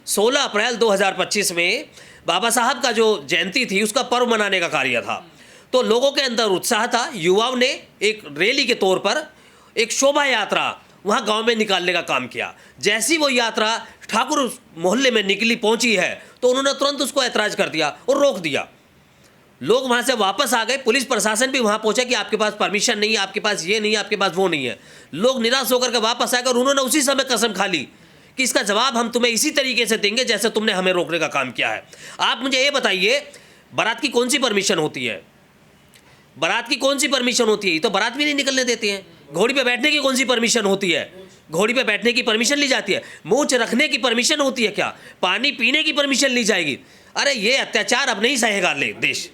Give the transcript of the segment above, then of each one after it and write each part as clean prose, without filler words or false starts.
16 अप्रैल 2025 में बाबा साहब का जो जयंती थी उसका पर्व मनाने का कार्य था। तो लोगों के अंदर उत्साह था। युवाओं ने एक रैली के तौर पर एक शोभा यात्रा वहाँ गांव में निकालने का काम किया। जैसी वो यात्रा ठाकुर मोहल्ले में निकली पहुंची है तो उन्होंने तुरंत उसको ऐतराज कर दिया और रोक दिया। लोग वहाँ से वापस आ गए। पुलिस प्रशासन भी वहाँ पहुँचा कि आपके पास परमिशन नहीं है, आपके पास ये नहीं है, आपके पास वो नहीं है। लोग निराश होकर के वापस आ गए और उन्होंने उसी समय कसम खा ली कि इसका जवाब हम तुम्हें इसी तरीके से देंगे जैसे तुमने हमें रोकने का काम किया है। आप मुझे ये बताइए, बारात की कौन सी परमिशन होती है? बारात की कौन सी परमिशन होती है? ये तो बारात भी नहीं निकलने देते हैं। घोड़ी पे बैठने की कौन सी परमिशन होती है? घोड़ी पे बैठने की परमिशन ली जाती है। मूंछ रखने की परमिशन होती है क्या? पानी पीने की परमिशन ली जाएगी? अरे ये अत्याचार अब नहीं सहेगा देश।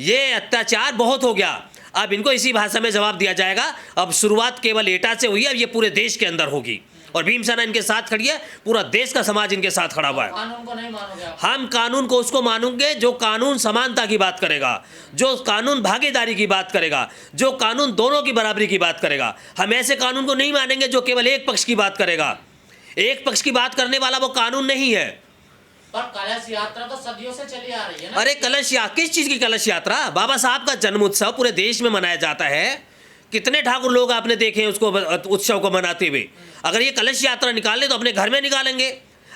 ये अत्याचार बहुत हो गया। अब इनको इसी भाषा में जवाब दिया जाएगा। अब शुरुआत केवल एटा से हुई है, अब ये पूरे देश के अंदर होगी और भीमसेना इनके साथ खड़ी है। पूरा देश का समाज इनके साथ खड़ा हुआ है। कानून को नहीं मानोगे आप? हम कानून को उसको मानूंगे जो कानून समानता की बात करेगा, जो कानून भागीदारी की बात करेगा, जो कानून दोनों की बराबरी की बात करेगा। हम ऐसे कानून को नहीं मानेंगे जो केवल एक पक्ष की बात करेगा। एक पक्ष की बात करने वाला वो कानून नहीं है। पर कलश यात्रा तो सदियों से चली आ रही है ना। अरे कलश यात्रा, किस चीज की कलश यात्रा? बाबा साहब का जन्म उत्सव पूरे देश में मनाया जाता है। कितने ठाकुर लोग आपने देखे हैं उसको उत्सव को मनाते हुए। अगर ये कलश यात्रा निकाले तो अपने घर में निकालेंगे,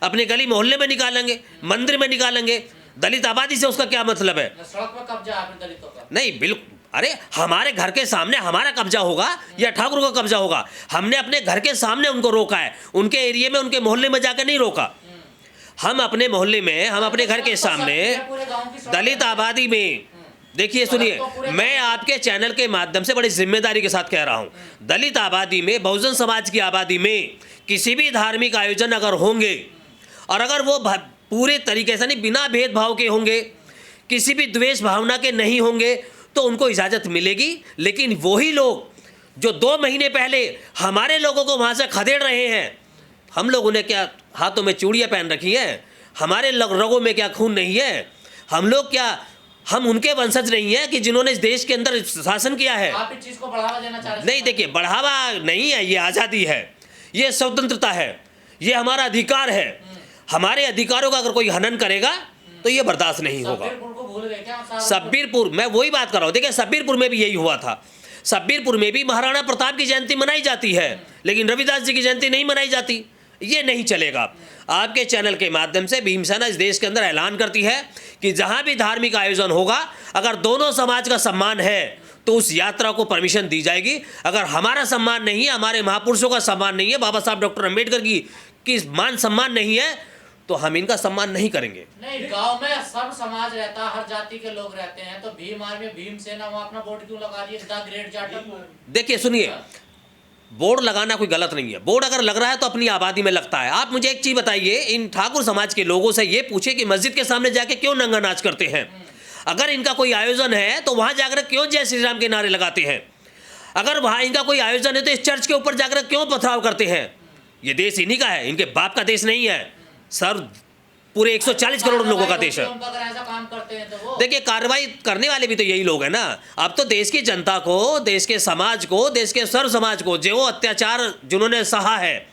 अपने गली मोहल्ले में निकालेंगे, मंदिर में निकालेंगे। दलित आबादी से उसका क्या मतलब है? सड़क पर कब्जा है आपने दलितों का? नहीं, बिल्कुल। अरे हमारे घर के सामने हमारा कब्जा होगा या ठाकुर का कब्जा होगा? हमने अपने घर के सामने उनको रोका है, उनके एरिया में, उनके मोहल्ले में जाकर नहीं रोका। हम अपने मोहल्ले में, हम अपने घर के सामने दलित आबादी में, देखिए सुनिए, मैं आपके चैनल के माध्यम से बड़ी जिम्मेदारी के साथ कह रहा हूं, दलित आबादी में, बहुजन समाज की आबादी में किसी भी धार्मिक आयोजन अगर होंगे और अगर वो पूरे तरीके से नहीं, बिना भेदभाव के होंगे, किसी भी द्वेष भावना के नहीं होंगे तो उनको इजाज़त मिलेगी। लेकिन वही लोग जो 2 महीने पहले हमारे लोगों को वहाँ से खदेड़ रहे हैं, हम लोगों ने क्या हाथों में चूड़ियाँ पहन रखी हैं? हमारे रगों में क्या खून नहीं है? हम लोग क्या, हम उनके वंशज नहीं है कि जिन्होंने इस देश के अंदर शासन किया है? आप इस चीज को बढ़ावा देना चाह रहे हैं? नहीं, देखिए, बढ़ावा नहीं है, ये आज़ादी है, ये स्वतंत्रता है, ये हमारा अधिकार है। हमारे अधिकारों का अगर कोई हनन करेगा तो ये बर्दाश्त नहीं होगा। सब्बीरपुर को भूल गए क्या? सब्बीरपुर, मैं वही बात कर रहा हूँ। देखिए, सब्बीरपुर में भी यही हुआ था। सब्बीरपुर में भी महाराणा प्रताप की जयंती मनाई जाती है, लेकिन रविदास जी की जयंती नहीं मनाई जाती। ये नहीं चलेगा। आपके चैनल के माध्यम से भीमसेना इस देश के अंदर ऐलान करती है कि जहां भी धार्मिक आयोजन होगा, अगर दोनों समाज का सम्मान है तो उस यात्रा को परमिशन दी जाएगी। अगर हमारा सम्मान नहीं है, हमारे महापुरुषों का सम्मान नहीं है, बाबा साहब डॉक्टर अम्बेडकर की मान सम्मान नहीं है, तो हम इनका सम्मान नहीं करेंगे। नहीं, गांव में सब समाज रहता है, हर जाति के लोग रहते हैं, तो भीम आर्मी, भीमसेना, वहाँ अपना बोर्ड क्यों लगा रही है? The great Jatav. देखिए सुनिए, बोर्ड लगाना कोई गलत नहीं है। बोर्ड अगर लग रहा है तो अपनी आबादी में लगता है। आप मुझे एक चीज़ बताइए, इन ठाकुर समाज के लोगों से ये पूछे कि मस्जिद के सामने जाके क्यों नंगा नाच करते हैं? अगर इनका कोई आयोजन है तो वहाँ जाकर क्यों जय श्री राम के नारे लगाते हैं? अगर वहाँ इनका कोई आयोजन है तो इस चर्च के ऊपर जाकर क्यों पथराव करते हैं? ये देश इन्हीं का है, इनके बाप का देश नहीं है सर। पूरे 140 करोड़ लोगों का देश है। ऐसा काम करते हैं तो वो देखिए, कार्रवाई करने वाले भी तो यही लोग हैं ना। अब तो देश की जनता को, देश के समाज को, देश के सर्व समाज को जो अत्याचार जिन्होंने सहा है,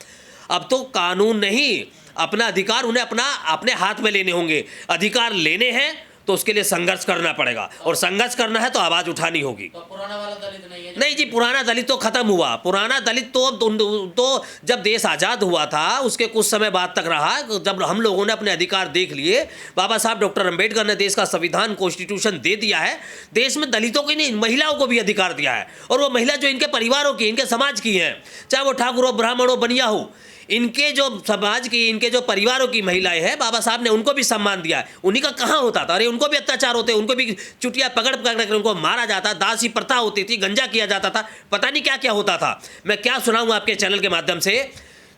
अब तो कानून नहीं, अपना अधिकार उन्हें अपने हाथ में लेने होंगे। अधिकार लेने हैं तो उसके लिए संघर्ष करना पड़ेगा, और संघर्ष करना है तो आवाज उठानी होगी। तो पुराना वाला दलित नहीं है? नहीं जी, पुराना दलित तो खत्म हुआ। पुराना दलित तो जब देश आज़ाद हुआ था उसके कुछ समय बाद तक रहा, जब हम लोगों ने अपने अधिकार देख लिए। बाबा साहब डॉक्टर अम्बेडकर ने देश का संविधान, कॉन्स्टिट्यूशन दे दिया है। देश में दलितों को नहीं, महिलाओं को भी अधिकार दिया है, और वो महिला जो इनके परिवारों की, इनके समाज की हैं, चाहे वो ठाकुर हो, ब्राह्मण हो, बनिया हो, इनके जो समाज की, इनके जो परिवारों की महिलाएं हैं, बाबा साहब ने उनको भी सम्मान दिया है। उन्हीं का कहाँ होता था? अरे उनको भी अत्याचार होते, उनको भी चुटिया पकड़ कर उनको मारा जाता, दासी प्रथा होती थी, गंजा किया जाता था, पता नहीं क्या क्या होता था। मैं क्या सुनाऊँ आपके चैनल के माध्यम से।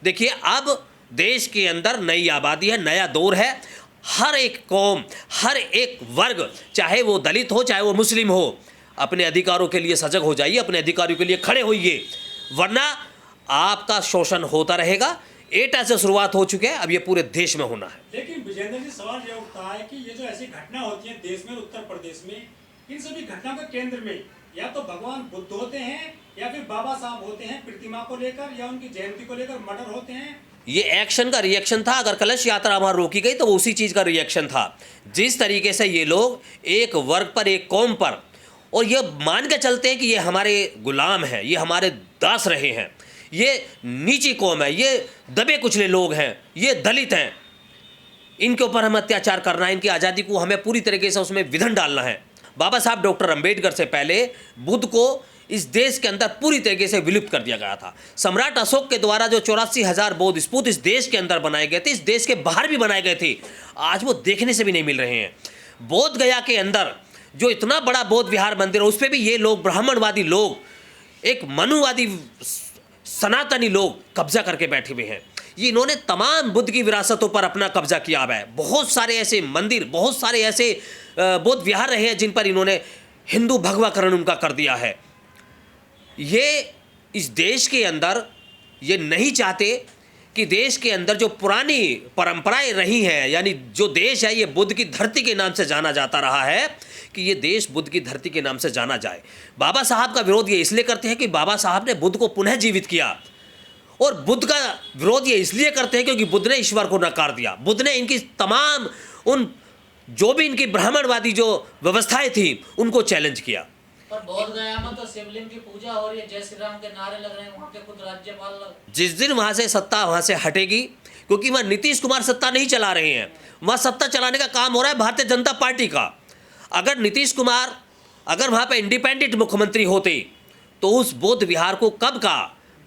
देखिए, अब देश के अंदर नई आबादी है, नया दौर है। हर एक कौम, हर एक वर्ग, चाहे वो दलित हो, चाहे वो मुस्लिम हो, अपने अधिकारों के लिए सजग हो जाइए, अपने अधिकारों के लिए खड़े होइए, वरना आपका शोषण होता रहेगा। एटा से शुरुआत हो चुके हैं, अब ये पूरे देश में होना है। लेकिन विजेंद्र जी, सवाल ये उठता है कि ये जो ऐसी घटना होती है देश में, उत्तर प्रदेश में, इन सभी घटना के केंद्र में या तो भगवान बुद्ध होते हैं या फिर बाबा साहब होते हैं। प्रतिमा को लेकर या उनकी जयंती को लेकर मर्डर होते हैं, ये एक्शन का रिएक्शन था। अगर कलश यात्रा वहाँ रोकी गई तो वो उसी चीज़ का रिएक्शन था। जिस तरीके से ये लोग एक वर्ग पर, एक कौम पर, और ये मान के चलते हैं कि ये हमारे गुलाम हैं, ये हमारे दास रहे हैं, ये नीची कौम है, ये दबे कुचले लोग हैं, ये दलित हैं, इनके ऊपर हमें अत्याचार करना है, इनकी आज़ादी को हमें पूरी तरीके से उसमें विधन डालना है। बाबा साहब डॉक्टर अंबेडकर से पहले बुद्ध को इस देश के अंदर पूरी तरीके से विलुप्त कर दिया गया था। सम्राट अशोक के द्वारा जो 84,000 बौद्ध स्तूप इस देश के अंदर बनाए गए थे, इस देश के बाहर भी बनाए गए थे, आज वो देखने से भी नहीं मिल रहे हैं। बोध गया के अंदर जो इतना बड़ा बौद्ध विहार मंदिर है, उस पर भी ये लोग, ब्राह्मणवादी लोग, एक मनुवादी सनातनी लोग कब्जा करके बैठे हुए हैं। ये इन्होंने तमाम बुद्ध की विरासतों पर अपना कब्जा किया हुआ है। बहुत सारे ऐसे मंदिर, बहुत सारे ऐसे बौद्ध विहार रहे हैं जिन पर इन्होंने हिंदू भगवाकरण उनका कर दिया है। ये इस देश के अंदर ये नहीं चाहते कि देश के अंदर जो पुरानी परंपराएं रही हैं, यानी जो देश है ये बुद्ध की धरती के नाम से जाना जाता रहा है, कि ये देश बुद्ध की धरती के नाम से जाना जाए। बाबा साहब का विरोध ये इसलिए करते हैं कि बाबा साहब ने बुद्ध को पुनः जीवित किया, और बुद्ध का विरोध ये इसलिए करते हैं क्योंकि बुद्ध ने ईश्वर को नकार दिया। बुद्ध ने इनकी तमाम उन जो भी इनकी ब्राह्मणवादी जो व्यवस्थाएं थी उनको चैलेंज किया। पर बोध गया में तो शिवलिंग की पूजा हो रही है, जय श्री राम के नारे लग रहे हैं, वहाँ के खुद राज्यपाल जिस दिन वहाँ से सत्ता वहाँ से हटेगी, क्योंकि वहाँ नीतीश कुमार सत्ता नहीं चला रहे हैं, वहाँ सत्ता चलाने का काम हो रहा है भारतीय जनता पार्टी का। अगर नीतीश कुमार अगर वहाँ पे इंडिपेंडेंट मुख्यमंत्री होते तो उस बौद्ध विहार को कब का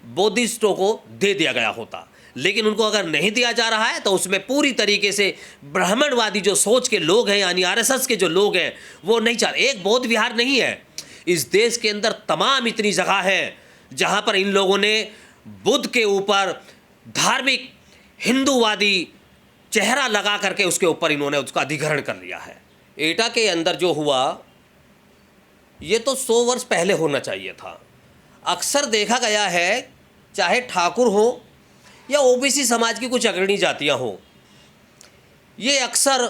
बौद्धिस्टों को दे दिया गया होता, लेकिन उनको अगर नहीं दिया जा रहा है तो उसमें पूरी तरीके से ब्राह्मणवादी जो सोच के लोग हैं, यानी आरएसएस के जो लोग हैं, वो नहीं चाह रहे। एक बौद्ध विहार नहीं है, इस देश के अंदर तमाम इतनी जगह है जहाँ पर इन लोगों ने बुद्ध के ऊपर धार्मिक हिंदूवादी चेहरा लगा करके उसके ऊपर इन्होंने उसका अधिग्रहण कर लिया है। एटा के अंदर जो हुआ ये तो 100 वर्ष पहले होना चाहिए था। अक्सर देखा गया है, चाहे ठाकुर हो या ओबीसी समाज की कुछ अग्रणी जातियां हो, ये अक्सर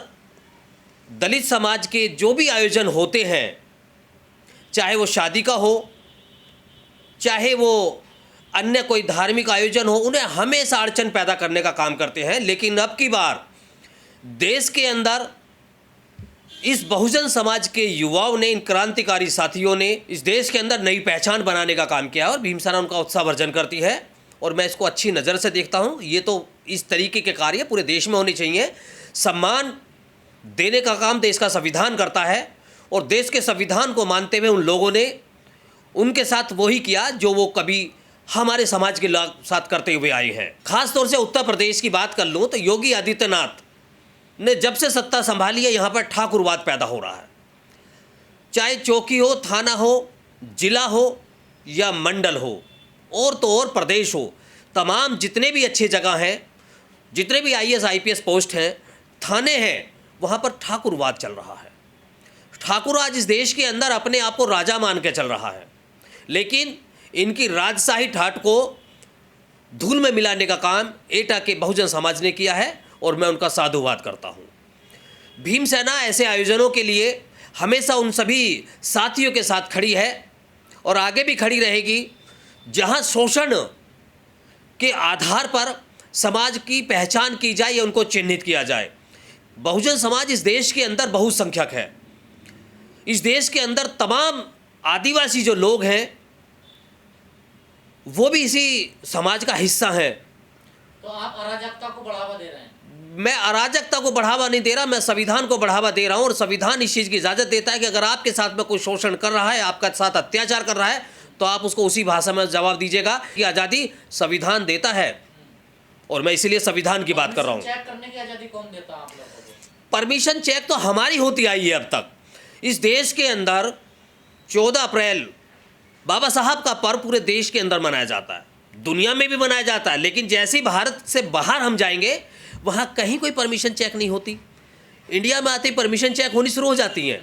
दलित समाज के जो भी आयोजन होते हैं, चाहे वो शादी का हो, चाहे वो अन्य कोई धार्मिक आयोजन हो, उन्हें हमेशा अड़चन पैदा करने का काम करते हैं। लेकिन अब की बार देश के अंदर इस बहुजन समाज के युवाओं ने, इन क्रांतिकारी साथियों ने इस देश के अंदर नई पहचान बनाने का काम किया और भीमसेना उनका उत्साहवर्धन करती है, और मैं इसको अच्छी नज़र से देखता हूँ। ये तो इस तरीके के कार्य पूरे देश में होने चाहिए। सम्मान देने का काम देश का संविधान करता है, और देश के संविधान को मानते हुए उन लोगों ने उनके साथ वही किया जो वो कभी हमारे समाज के साथ करते हुए आए हैं। खास तौर से उत्तर प्रदेश की बात कर लूँ तो योगी आदित्यनाथ ने जब से सत्ता संभाली है, यहाँ पर ठाकुरवाद पैदा हो रहा है। चाहे चौकी हो, थाना हो, जिला हो या मंडल हो, और तो और प्रदेश हो, तमाम जितने भी अच्छे जगह हैं, जितने भी IAS IPS पोस्ट हैं, थाने हैं, वहाँ पर ठाकुरवाद चल रहा है। ठाकुर आज इस देश के अंदर अपने आप को राजा मान के चल रहा है, लेकिन इनकी राजशाही ठाट को धूल में मिलाने का काम एटा के बहुजन समाज ने किया है, और मैं उनका साधुवाद करता हूँ। भीमसेना ऐसे आयोजनों के लिए हमेशा उन सभी साथियों के साथ खड़ी है और आगे भी खड़ी रहेगी जहाँ शोषण के आधार पर समाज की पहचान की जाए या उनको चिन्हित किया जाए। बहुजन समाज इस देश के अंदर बहुसंख्यक है। इस देश के अंदर तमाम आदिवासी जो लोग हैं वो भी इसी समाज का हिस्सा हैं। तो आप अराजकता को बढ़ावा दे रहे हैं? मैं अराजकता को बढ़ावा नहीं दे रहा, मैं संविधान को बढ़ावा दे रहा हूं, और संविधान इस चीज़ की इजाज़त देता है कि अगर आपके साथ में कोई शोषण कर रहा है, आपका साथ अत्याचार कर रहा है, तो आप उसको उसी भाषा में जवाब दीजिएगा कि आज़ादी संविधान देता है, और मैं इसीलिए संविधान की बात कर रहा हूँ। चेक करने की आज़ादी कौन देता है आप लोगों को? परमिशन चेक तो हमारी होती आई है अब तक। इस देश के अंदर 14 अप्रैल बाबा साहब का पर्व पूरे देश के अंदर मनाया जाता है, दुनिया में भी मनाया जाता है, लेकिन जैसे ही भारत से बाहर हम जाएंगे वहाँ कहीं कोई परमिशन चेक नहीं होती। इंडिया में आते ही परमिशन चेक होनी शुरू हो जाती हैं।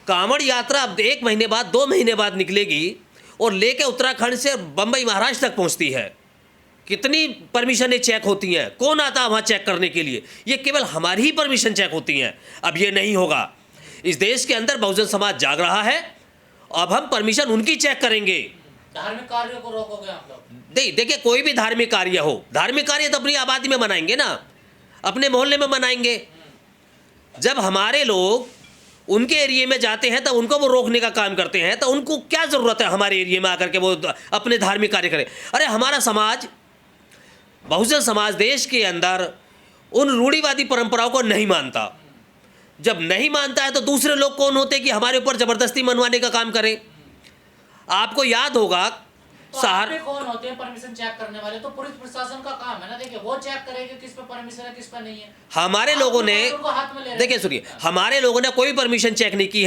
कांवड़ यात्रा अब 1 महीने बाद, 2 महीने बाद निकलेगी और लेके उत्तराखंड से बम्बई महाराष्ट्र तक पहुँचती है। कितनी परमिशनें चेक होती हैं, कौन आता है वहाँ चेक करने के लिए? ये केवल हमारी ही परमिशन चेक होती हैं। अब ये नहीं होगा। इस देश के अंदर बहुजन समाज जाग रहा है, अब हम परमिशन उनकी चेक करेंगे। धार्मिक कार्यों को रोकोगे आप लोग? देखिए कोई भी धार्मिक कार्य हो, धार्मिक कार्य तो अपनी आबादी में मनाएंगे ना, अपने मोहल्ले में मनाएंगे। जब हमारे लोग उनके एरिया में जाते हैं तो उनको वो रोकने का काम करते हैं, तो उनको क्या ज़रूरत है हमारे एरिया में आकर के वो अपने धार्मिक कार्य करें? अरे हमारा समाज, बहुजन समाज देश के अंदर उन रूढ़िवादी परंपराओं को नहीं मानता। जब नहीं मानता है तो दूसरे लोग कौन होते हैं कि हमारे ऊपर ज़बरदस्ती मनवाने का काम करें? आपको याद होगा तो आप भी कौन होते हैं परमिशन चेक करने वाले? तो पुलिस प्रशासन का काम है ना, देखिए वो चेक करेगा किस पे परमिशन है किस पे नहीं है। हमारे लोगों ने, उनको हाथ में ले रहे हैं। देखिए सुनिए, हमारे लोगों ने कोई परमिशन चेक नहीं की है।